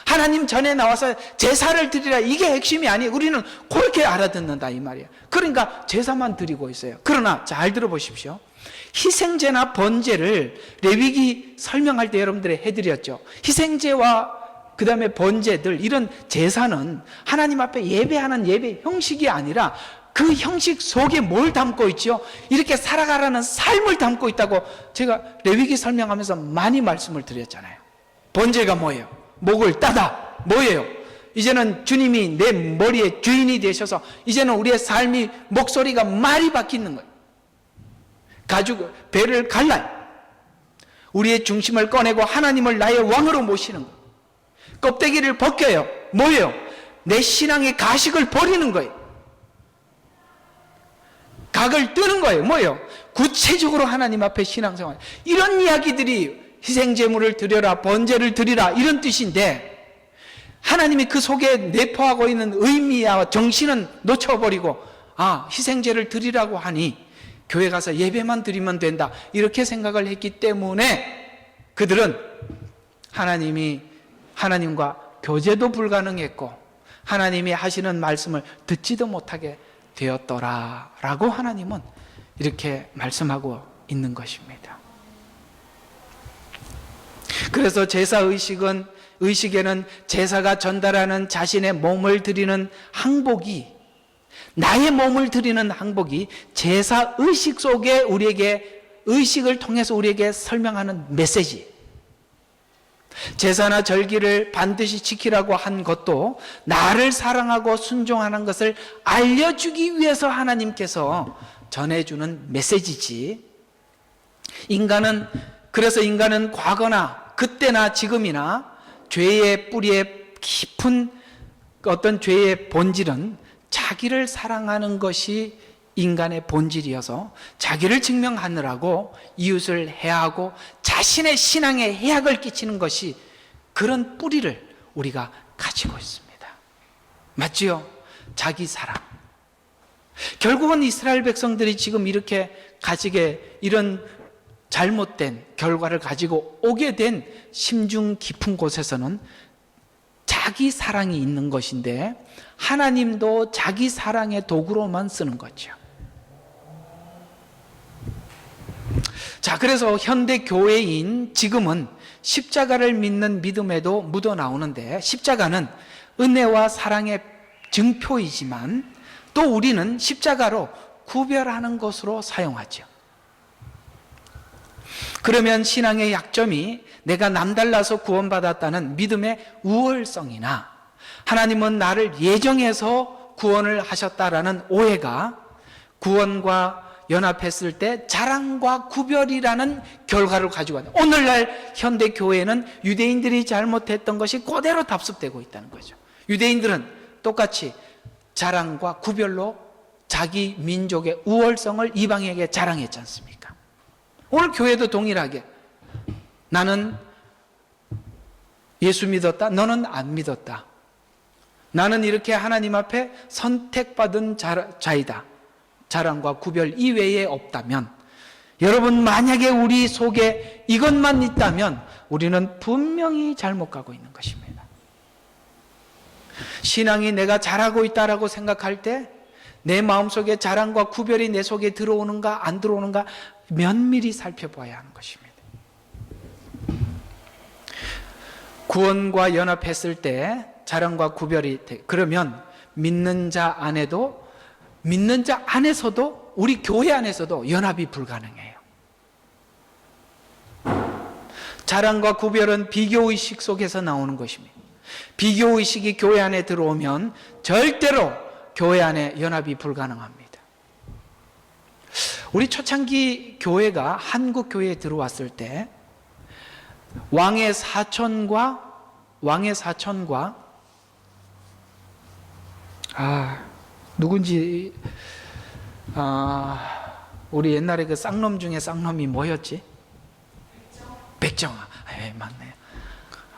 하나님 전에 나와서 제사를 드리라, 이게 핵심이 아니에요. 우리는 그렇게 알아듣는다 이 말이에요. 그러니까 제사만 드리고 있어요. 그러나 잘 들어보십시오. 희생제나 번제를 레위기 설명할 때 여러분들이 해드렸죠. 희생제와 그 다음에 번제들, 이런 제사는 하나님 앞에 예배하는 예배 형식이 아니라 그 형식 속에 뭘 담고 있죠? 이렇게 살아가라는 삶을 담고 있다고 제가 레위기 설명하면서 많이 말씀을 드렸잖아요. 번제가 뭐예요? 목을 따다. 뭐예요? 이제는 주님이 내 머리의 주인이 되셔서 이제는 우리의 삶이 목소리가 말이 바뀌는 거예요. 가죽 배를 갈라요. 우리의 중심을 꺼내고 하나님을 나의 왕으로 모시는 거예요. 껍데기를 벗겨요. 뭐예요? 내 신앙의 가식을 버리는 거예요. 각을 뜨는 거예요. 뭐예요? 구체적으로 하나님 앞에 신앙생활. 이런 이야기들이 희생제물을 드려라, 번제를 드리라, 이런 뜻인데 하나님이 그 속에 내포하고 있는 의미와 정신은 놓쳐버리고 희생제를 드리라고 하니 교회 가서 예배만 드리면 된다, 이렇게 생각을 했기 때문에 그들은 하나님과 교제도 불가능했고 하나님이 하시는 말씀을 듣지도 못하게 되었더라라고 하나님은 이렇게 말씀하고 있는 것입니다. 그래서 의식에는 제사가 전달하는 자신의 몸을 드리는 항복이 나의 몸을 드리는 항복이 제사 의식 속에 우리에게 의식을 통해서 우리에게 설명하는 메시지. 제사나 절기를 반드시 지키라고 한 것도 나를 사랑하고 순종하는 것을 알려주기 위해서 하나님께서 전해주는 메시지지. 그래서 인간은 과거나 그때나 지금이나 죄의 뿌리에 깊은 어떤 죄의 본질은 자기를 사랑하는 것이 인간의 본질이어서 자기를 증명하느라고 이웃을 해하고 자신의 신앙에 해악을 끼치는 것이 그런 뿌리를 우리가 가지고 있습니다. 맞지요? 자기 사랑. 결국은 이스라엘 백성들이 지금 이렇게 가지게 이런 잘못된 결과를 가지고 오게 된 심중 깊은 곳에서는 자기 사랑이 있는 것인데 하나님도 자기 사랑의 도구로만 쓰는 거죠. 자, 그래서 현대 교회인 지금은 십자가를 믿는 믿음에도 묻어 나오는데 십자가는 은혜와 사랑의 증표이지만 또 우리는 십자가로 구별하는 것으로 사용하죠. 그러면 신앙의 약점이 내가 남달라서 구원받았다는 믿음의 우월성이나 하나님은 나를 예정해서 구원을 하셨다라는 오해가 구원과 연합했을 때 자랑과 구별이라는 결과를 가지고 왔다. 오늘날 현대 교회는 유대인들이 잘못했던 것이 그대로 답습되고 있다는 거죠. 유대인들은 똑같이 자랑과 구별로 자기 민족의 우월성을 이방에게 자랑했지 않습니까? 오늘 교회도 동일하게 나는 예수 믿었다, 너는 안 믿었다. 나는 이렇게 하나님 앞에 선택받은 자이다. 자랑과 구별 이외에 없다면, 여러분 만약에 우리 속에 이것만 있다면 우리는 분명히 잘못 가고 있는 것입니다. 신앙이 내가 잘하고 있다라고 생각할 때 내 마음속에 자랑과 구별이 내 속에 들어오는가 안 들어오는가 면밀히 살펴봐야 하는 것입니다. 구원과 연합했을 때 자랑과 구별이 그러면 믿는 자 안에서도 우리 교회 안에서도 연합이 불가능해요. 자랑과 구별은 비교의식 속에서 나오는 것입니다. 비교의식이 교회 안에 들어오면 절대로 교회 안에 연합이 불가능합니다. 우리 초창기 교회가 한국 교회에 들어왔을 때 왕의 사촌과 누군지 우리 옛날에 그 쌍놈 중에 쌍놈이 뭐였지? 백정. 맞네.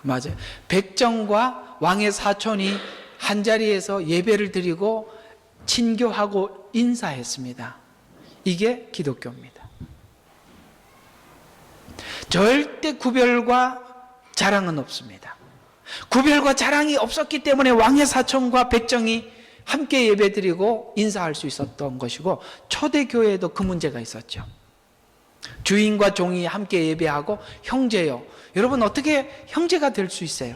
맞아요. 백정과 왕의 사촌이 한 자리에서 예배를 드리고 친교하고 인사했습니다. 이게 기독교입니다. 절대 구별과 자랑은 없습니다. 구별과 자랑이 없었기 때문에 왕의 사촌과 백정이 함께 예배드리고 인사할 수 있었던 것이고, 초대교회에도 그 문제가 있었죠. 주인과 종이 함께 예배하고 형제요. 여러분 어떻게 형제가 될 수 있어요?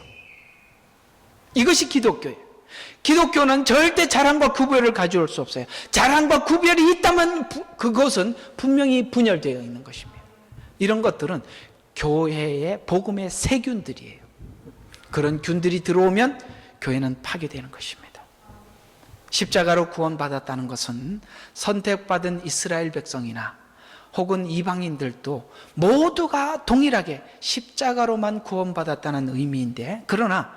이것이 기독교예요. 기독교는 절대 자랑과 구별을 가져올 수 없어요. 자랑과 구별이 있다면 그것은 분명히 분열되어 있는 것입니다. 이런 것들은 교회의 복음의 세균들이에요. 그런 균들이 들어오면 교회는 파괴되는 것입니다. 십자가로 구원받았다는 것은 선택받은 이스라엘 백성이나 혹은 이방인들도 모두가 동일하게 십자가로만 구원받았다는 의미인데, 그러나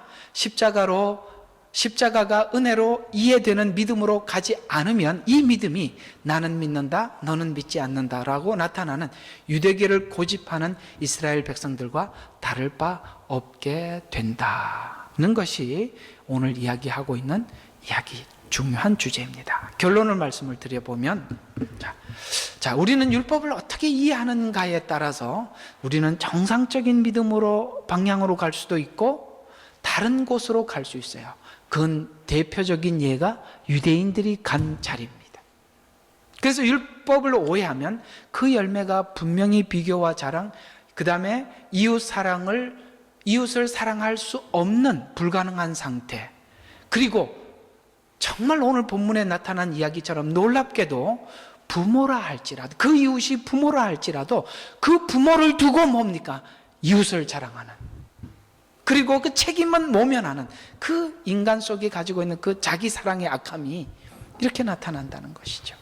십자가가 은혜로 이해되는 믿음으로 가지 않으면 이 믿음이 나는 믿는다, 너는 믿지 않는다라고 나타나는 유대교를 고집하는 이스라엘 백성들과 다를 바 없게 된다는 것이 오늘 이야기하고 있는 중요한 주제입니다. 결론을 말씀을 드려보면, 우리는 율법을 어떻게 이해하는가에 따라서 우리는 정상적인 믿음으로 방향으로 갈 수도 있고 다른 곳으로 갈 수 있어요. 그건 대표적인 예가 유대인들이 간 자리입니다. 그래서 율법을 오해하면 그 열매가 분명히 비교와 자랑, 그 다음에 이웃을 사랑할 수 없는 불가능한 상태, 그리고 정말 오늘 본문에 나타난 이야기처럼 놀랍게도 부모라 할지라도, 그 이웃이 부모라 할지라도 그 부모를 두고 뭡니까? 이웃을 자랑하는, 그리고 그 책임은 모면하는 그 인간 속에 가지고 있는 그 자기 사랑의 악함이 이렇게 나타난다는 것이죠.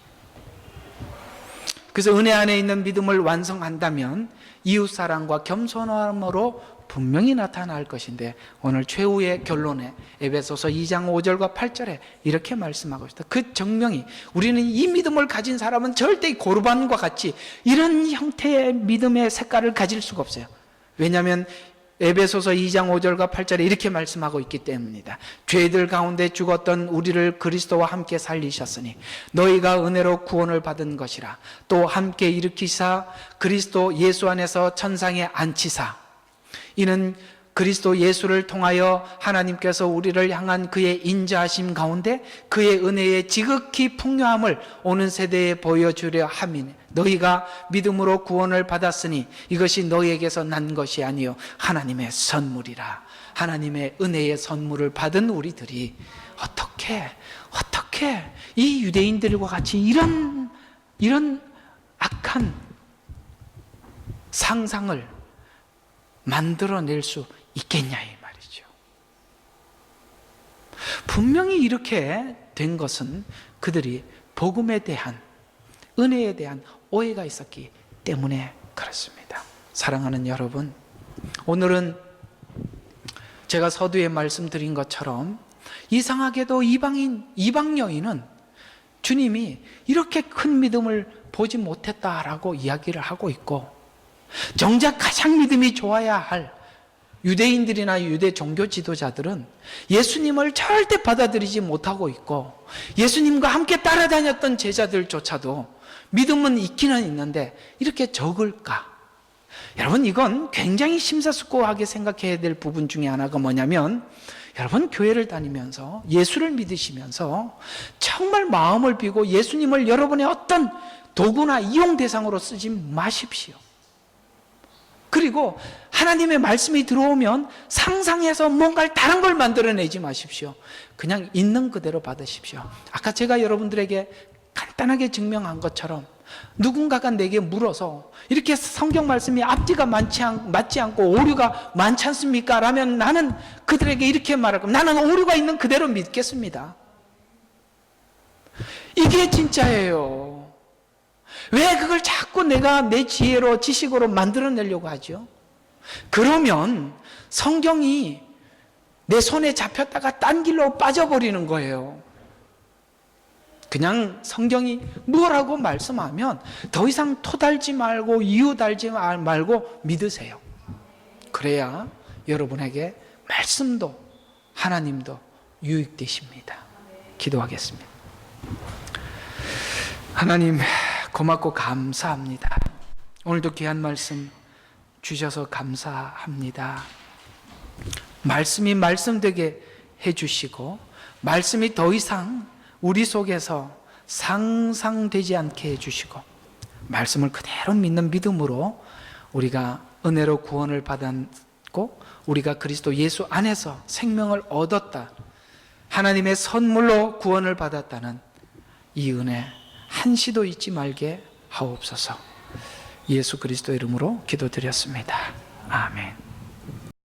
그래서 은혜 안에 있는 믿음을 완성한다면 이웃사랑과 겸손함으로 분명히 나타날 것인데, 오늘 최후의 결론에 에베소서 2장 5절과 8절에 이렇게 말씀하고 있다. 그 정명이, 우리는 이 믿음을 가진 사람은 절대 고르반과 같이 이런 형태의 믿음의 색깔을 가질 수가 없어요. 왜냐하면 에베소서 2장 5절과 8절에 이렇게 말씀하고 있기 때문입니다. 죄들 가운데 죽었던 우리를 그리스도와 함께 살리셨으니 너희가 은혜로 구원을 받은 것이라. 또 함께 일으키사 그리스도 예수 안에서 천상에 앉히사. 이는 그리스도 예수를 통하여 하나님께서 우리를 향한 그의 인자하심 가운데 그의 은혜의 지극히 풍요함을 오는 세대에 보여주려 함이니 너희가 믿음으로 구원을 받았으니 이것이 너희에게서 난 것이 아니요 하나님의 선물이라. 하나님의 은혜의 선물을 받은 우리들이 어떻게 이 유대인들과 같이 이런 악한 상상을 만들어낼 수 있겠냐 이 말이죠. 분명히 이렇게 된 것은 그들이 복음에 대한, 은혜에 대한 오해가 있었기 때문에 그렇습니다. 사랑하는 여러분, 오늘은 제가 서두에 말씀드린 것처럼 이상하게도 이방 여인은 주님이 이렇게 큰 믿음을 보지 못했다라고 이야기를 하고 있고, 정작 가장 믿음이 좋아야 할 유대인들이나 유대 종교 지도자들은 예수님을 절대 받아들이지 못하고 있고, 예수님과 함께 따라다녔던 제자들조차도 믿음은 있기는 있는데 이렇게 적을까? 여러분, 이건 굉장히 심사숙고하게 생각해야 될 부분 중에 하나가 뭐냐면, 여러분 교회를 다니면서 예수를 믿으시면서 정말 마음을 비고 예수님을 여러분의 어떤 도구나 이용 대상으로 쓰지 마십시오. 그리고 하나님의 말씀이 들어오면 상상해서 뭔가 다른 걸 만들어내지 마십시오. 그냥 있는 그대로 받으십시오. 아까 제가 여러분들에게 간단하게 증명한 것처럼 누군가가 내게 물어서 이렇게 성경 말씀이 앞뒤가 맞지 않고 오류가 많지 않습니까? 라면 나는 그들에게 이렇게 말할 겁니다. 나는 오류가 있는 그대로 믿겠습니다. 이게 진짜예요. 왜 그걸 자꾸 내가 내 지혜로 지식으로 만들어내려고 하죠? 그러면 성경이 내 손에 잡혔다가 딴 길로 빠져버리는 거예요. 그냥 성경이 뭐라고 말씀하면 더 이상 토달지 말고 이유 달지 말고 믿으세요. 그래야 여러분에게 말씀도 하나님도 유익되십니다. 기도하겠습니다. 하나님, 고맙고 감사합니다. 오늘도 귀한 말씀 주셔서 감사합니다. 말씀이 말씀되게 해주시고 말씀이 더 이상 우리 속에서 상상되지 않게 해주시고 말씀을 그대로 믿는 믿음으로 우리가 은혜로 구원을 받았고 우리가 그리스도 예수 안에서 생명을 얻었다, 하나님의 선물로 구원을 받았다는 이 은혜 한시도 잊지 말게 하옵소서. 예수 그리스도 이름으로 기도드렸습니다. 아멘.